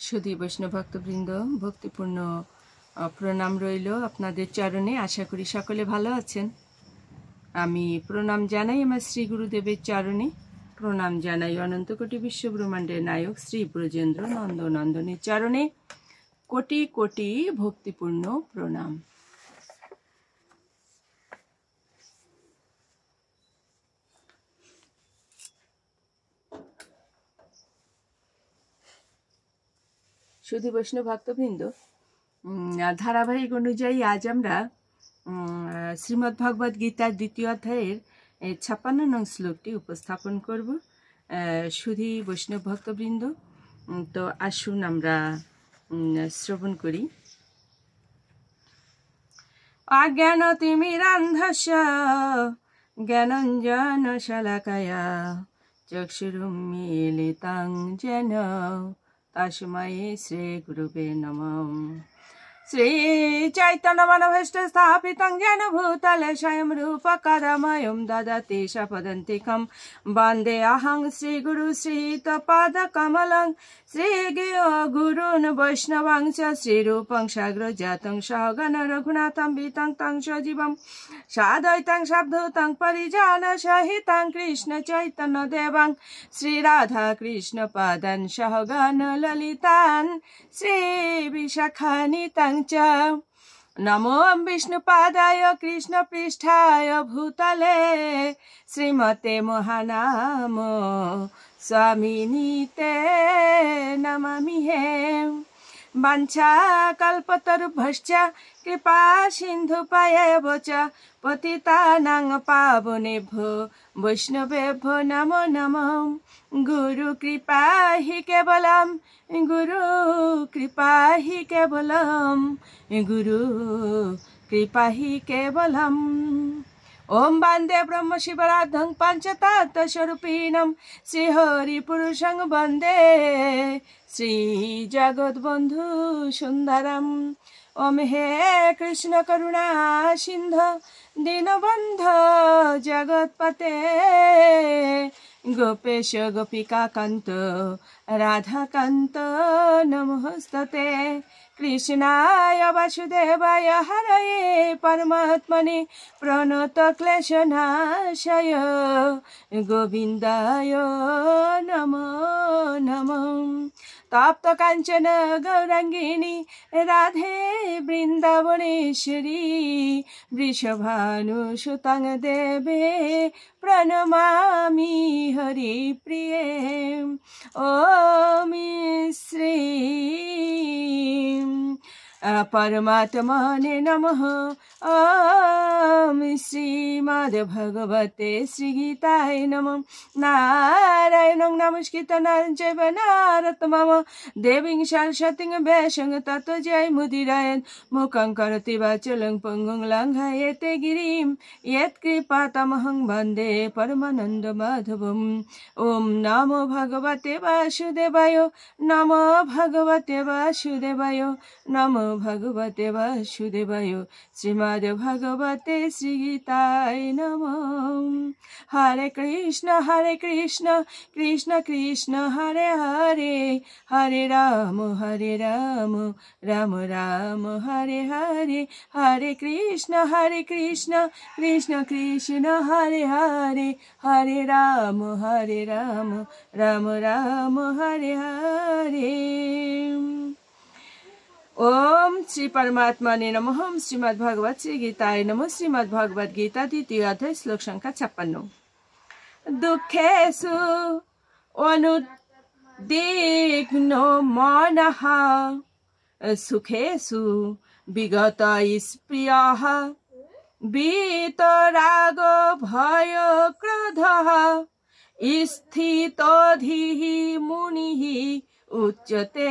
সুধী বৈষ্ণব ভক্তবৃন্দ, ভক্তিপূর্ণ প্রণাম রইল আপনাদের চরণে। আশা করি সকলে ভালো আছেন। আমি প্রণাম জানাই আমার শ্রী গুরুদেবের চরণে। প্রণাম জানাই অনন্ত কোটি বিশ্বব্রহ্মাণ্ডের নায়ক শ্রী ব্রজেন্দ্র নন্দনন্দনের চরণে। কোটি কোটি ভক্তিপূর্ণ প্রণাম। সুধী বৈষ্ণব ভক্তবৃন্দ, ধারাবাহিক অনুযায়ী আজ আমরা শ্রীমদ্ ভগবদ গীতার দ্বিতীয় অধ্যায়ের 56 নং শ্লোকটি উপস্থাপন করব। সুধী বৈষ্ণব ভক্তবৃন্দ, তো আসুন আমরা শ্রবণ করি। অজ্ঞানতিমিরান্ধস্য জ্ঞানাঞ্জন শলাকায়া চক্ষুরুন্মীলিতাং যেন তস্मै শ্রী গুরুবে নমঃ। শ্রী চৈতন্য মনোভীষ্ট স্থাপিतं যেন ভূতলে স্বয়ং রূপ কদময়ং দদতি সপদন্তিকং বন্দে অহং শ্রী গুরু শ্রীতপাদ কমলং শ্রী গুরুন বৈষ্ণবং চ শ্রীরূপং সাগ্রজাতং সহগণ রঘুনাথং বিতং তং সজীবং সাদ্বৈতং সাবধূতং পরিজন সহিতং কৃষ্ণ চৈতন্য দেবং শ্রী রাধা কৃষ্ণ পাদং সহগণ ললিতান শ্রী বিশাখানিতং চ। নমো বিষ্ণুপাদায় কৃষ্ণ পৃষ্ঠায় ভূতলে শ্রীমতে মহানাম স্বামিনীতে নমামি হে। বাঞ্ছা কল্পতরুভ্যশ্চ কৃপা সিন্ধুপায়েব চ পতিতানাং পাবনেভ্যো বৈষ্ণবেভ্যো নমো নমঃ। গুরু কৃপা হি কেবলম, গুরু কৃপা হি কেবলম, গুরু কৃপা হি কেবলম। ওম বন্দে ব্রহ্ম শিবরাধং পঞ্চতত্ত্বস্বরূপিণং শ্রীহরি পুরুষং বন্দে শ্রী জগৎবন্ধু সুন্দরম। ওম হে কৃষ্ণ করুণা সিন্ধু দীনবন্ধু জগৎপতে গোপেশ গোপিকা কান্ত রাধাকান্ত নমস্তুতে। কৃষ্ণায় বাসুদেবায় হরয়ে পরমাত্মনে প্রণত ক্লেশনাশয় গোবিন্দায় নমো নমঃ। তপ্ত কাঞ্চন গৌরাঙ্গিনী রাধে বৃন্দাবনেশ্বরী বৃষভানুসুতং দেবে প্রণমামি হরি প্রিয়ে। ওম শ্রী পরমাত্মনে নমঃ। ওম শ্রীমদ্ ভগবতে শ্রীগীতায় নমঃ। নারায়ণং নমস্কৃত্য নরং চৈব নরোত্তমং দেবীং সরস্বতীং ব্যাসং ততো জয়মুদীরয়েৎ। মুখং করোতি বাচালং পঙ্গুং লঙ্ঘয়তে গিরিং যৎকৃপাতমহং বন্দে পরমানন্দ মাধবম। ওম নমো ভগবতে বাসুদেবায়, নমো ভগবতে বাসুদেবায়, নমো ভগবতে বাসুদেবায়। শ্রীমদ্ ভগবতে শ্রীগীতায় নমঃ। হরে কৃষ্ণ কৃষ্ণ কৃষ্ণ হরে হরে, হরে রাম রাম রাম হরে হরে। হরে কৃষ্ণ কৃষ্ণ কৃষ্ণ হরে হরে, হরে রাম রাম রাম হরে হরে। ওম শ্রী পরমাত্মনে নমঃ। শ্রীমদ্ ভগবত শ্রী গীতায় নমঃ। শ্রীমদ্ ভগবদ গীতা দ্বিতীয় অধ্যায় শ্লোক সংখ্যা 56। দুঃখেষু অনুদ্বিগ্ন মনঃ সুখেষু বিগত স্পৃহঃ বিতরাগ ভয় ক্রোধঃ স্থিতধিঃ মুনিঃ উচ্যতে।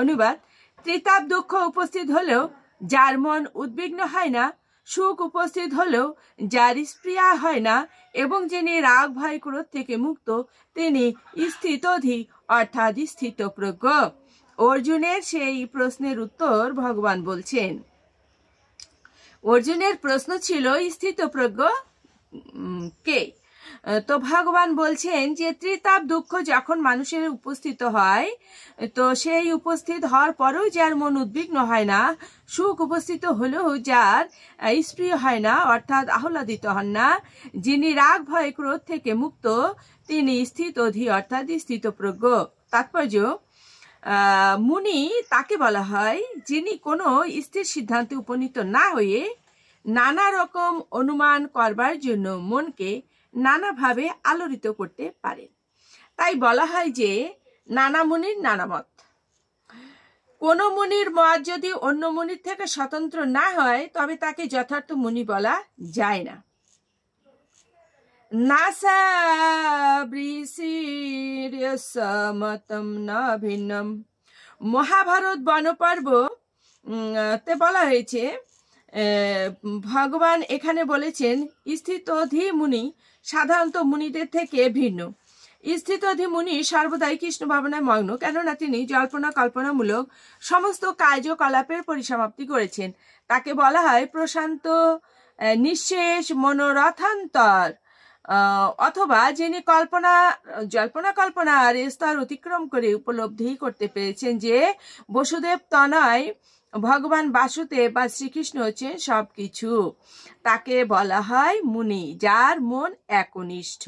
অনুবাদ: ত্রিতাপ দুঃখ উপস্থিত হলেও যার মন উদ্বিগ্ন হয় না, সুখ উপস্থিত হলেও যার স্পৃহা হয় না, এবং যিনি রাগ ভয় ক্রোধ থেকে মুক্ত তিনি স্থিতধি অর্থাৎ স্থিতপ্রজ্ঞ। অর্জুনের সেই প্রশ্নের উত্তর ভগবান বলছেন। অর্জুনের প্রশ্ন ছিল স্থিতপ্রজ্ঞ কে? তো ভগবান বলছেন যে ত্রিতাপ দুঃখ যখন মানুষের উপস্থিত হয়, তো সেই উপস্থিত হওয়ার পরেও যার মন উদ্বিগ্ন হয় না, সুখ উপস্থিত হলেও যার স্প্রিয় হয় না, অর্থাৎ আহ্লাদিত হন না, যিনি রাগ ভয় ক্রোধ থেকে মুক্ত, তিনি স্থিতধী অর্থাৎ স্থিতপ্রজ্ঞ। তাৎপর্য, মুনি তাকে বলা হয় যিনি কোনো স্থির সিদ্ধান্তে উপনীত না হয়ে নানা রকম অনুমান করবার জন্য মনকে নানাভাবে আলোড়িত করতে পারেন। তাই বলা হয় যে নানা মুনির নানা মত। কোনো মুনির মত যদি অন্য মুনির থেকে স্বতন্ত্র না হয় তবে তাকে যথার্থ মুনি বলা যায় না। নাসা বৃষির্যসমতম না ভিন্নম। মহাভারত বনপর্ব তে বলা হয়েছে, ভগবান এখানে বলেছেন স্থিতধী মুনি সাধারণত মুনিদের থেকে ভিন্ন। স্থিতধী মুনি সর্বদাই কৃষ্ণ ভাবনায় মগ্ন, কেননা তিনি জল্পনা কল্পনামূলক সমস্ত কার্যকলাপের পরিসমাপ্তি করেছেন। তাকে বলা হয় প্রশান্ত নিঃশেষ মনোরথান্তর, অথবা যিনি জল্পনা কল্পনার স্তর অতিক্রম করে উপলব্ধি করতে পেরেছেন যে বসুদেব তনয় ভগবান বাসুদেব বা শ্রীকৃষ্ণ হচ্ছেন সবকিছু। তাকে বলা হয় মুনি, যার মন একনিষ্ঠ।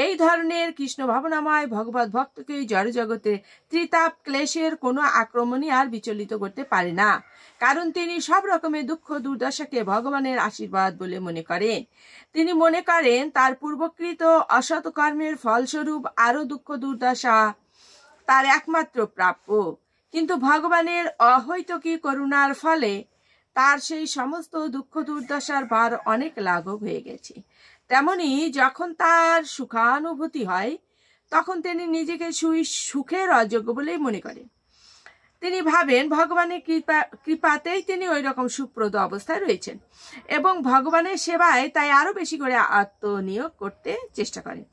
এই ধরনের কৃষ্ণ ভাবনাময় ভগবত ভক্তকে জড় জগতে ত্রিতাপ ক্লেশের কোনো আক্রমণই আর বিচলিত করতে পারে না, কারণ তিনি সব রকমের দুঃখ দুর্দশাকে ভগবানের আশীর্বাদ বলে মনে করেন। তিনি মনে করেন তার পূর্বকৃত অসৎ কর্মের ফলস্বরূপ আরো দুঃখ দুর্দশা তার একমাত্র প্রাপ্য, কিন্তু ভগবানের অহৈতুকী করুণার ফলে তার সেই সমস্ত দুঃখ দুর্দশার ভার অনেক লাঘব হয়ে গেছে। তেমনি যখন তার সুখানুভূতি হয় তখন তিনি নিজেকে সুখের অযোগ্য বলেই মনে করেন। তিনি ভাবেন ভগবানের কৃপাতেই তিনি ওই রকম সুখপ্রদ অবস্থায় রয়েছেন এবং ভগবানের সেবায় তাই আরো বেশি করে আত্মনিয়োগ করতে চেষ্টা করেন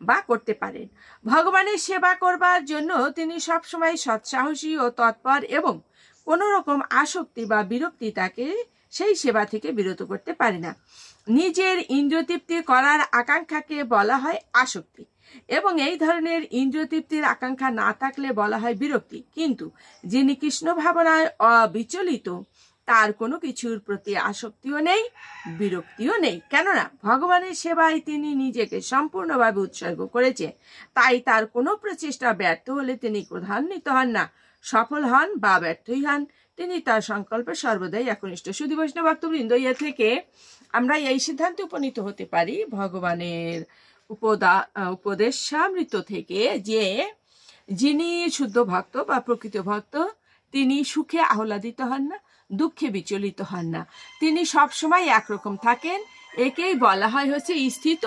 বা করতে পারেন। ভগবানের সেবা করবার জন্য তিনি সবসময় সৎসাহসী ও তৎপর এবং কোন রকম আসক্তি বা বিরক্তি তাকে সেই সেবা থেকে বিরত করতে পারে না। নিজের ইন্দ্রিয়তৃপ্তি করার আকাঙ্ক্ষাকে বলা হয় আসক্তি, এবং এই ধরনের ইন্দ্রিয়তৃপ্তির আকাঙ্ক্ষা না থাকলে বলা হয় বিরক্তি। কিন্তু যিনি কৃষ্ণ ভাবনায় অবিচলিত, তার কোনো কিছুর প্রতি আসক্তিও নেই, বিরক্তিও নেই, কেননা ভগবানের সেবায় তিনি নিজেকে সম্পূর্ণভাবে উৎসর্গ করেছেন। তাই তার কোনো প্রচেষ্টা ব্যর্থ হলে তিনি ক্রোধান্বিত হন না, সফল হন বা ব্যর্থই হন, তিনি তার সংকল্পে সর্বদাই একনিষ্ঠ। শুধু বৈষ্ণব ভক্তবৃন্দ, ইয়ে থেকে আমরা এই সিদ্ধান্তে উপনীত হতে পারি ভগবানের উপদেশামৃত থেকে যে যিনি শুদ্ধ ভক্ত বা প্রকৃত ভক্ত, তিনি সুখে আহ্লাদিত হন না, দুঃখে বিচলিত হন না, তিনি সবসময় একরকম থাকেন। একেই বলা হয় হচ্ছে স্থিত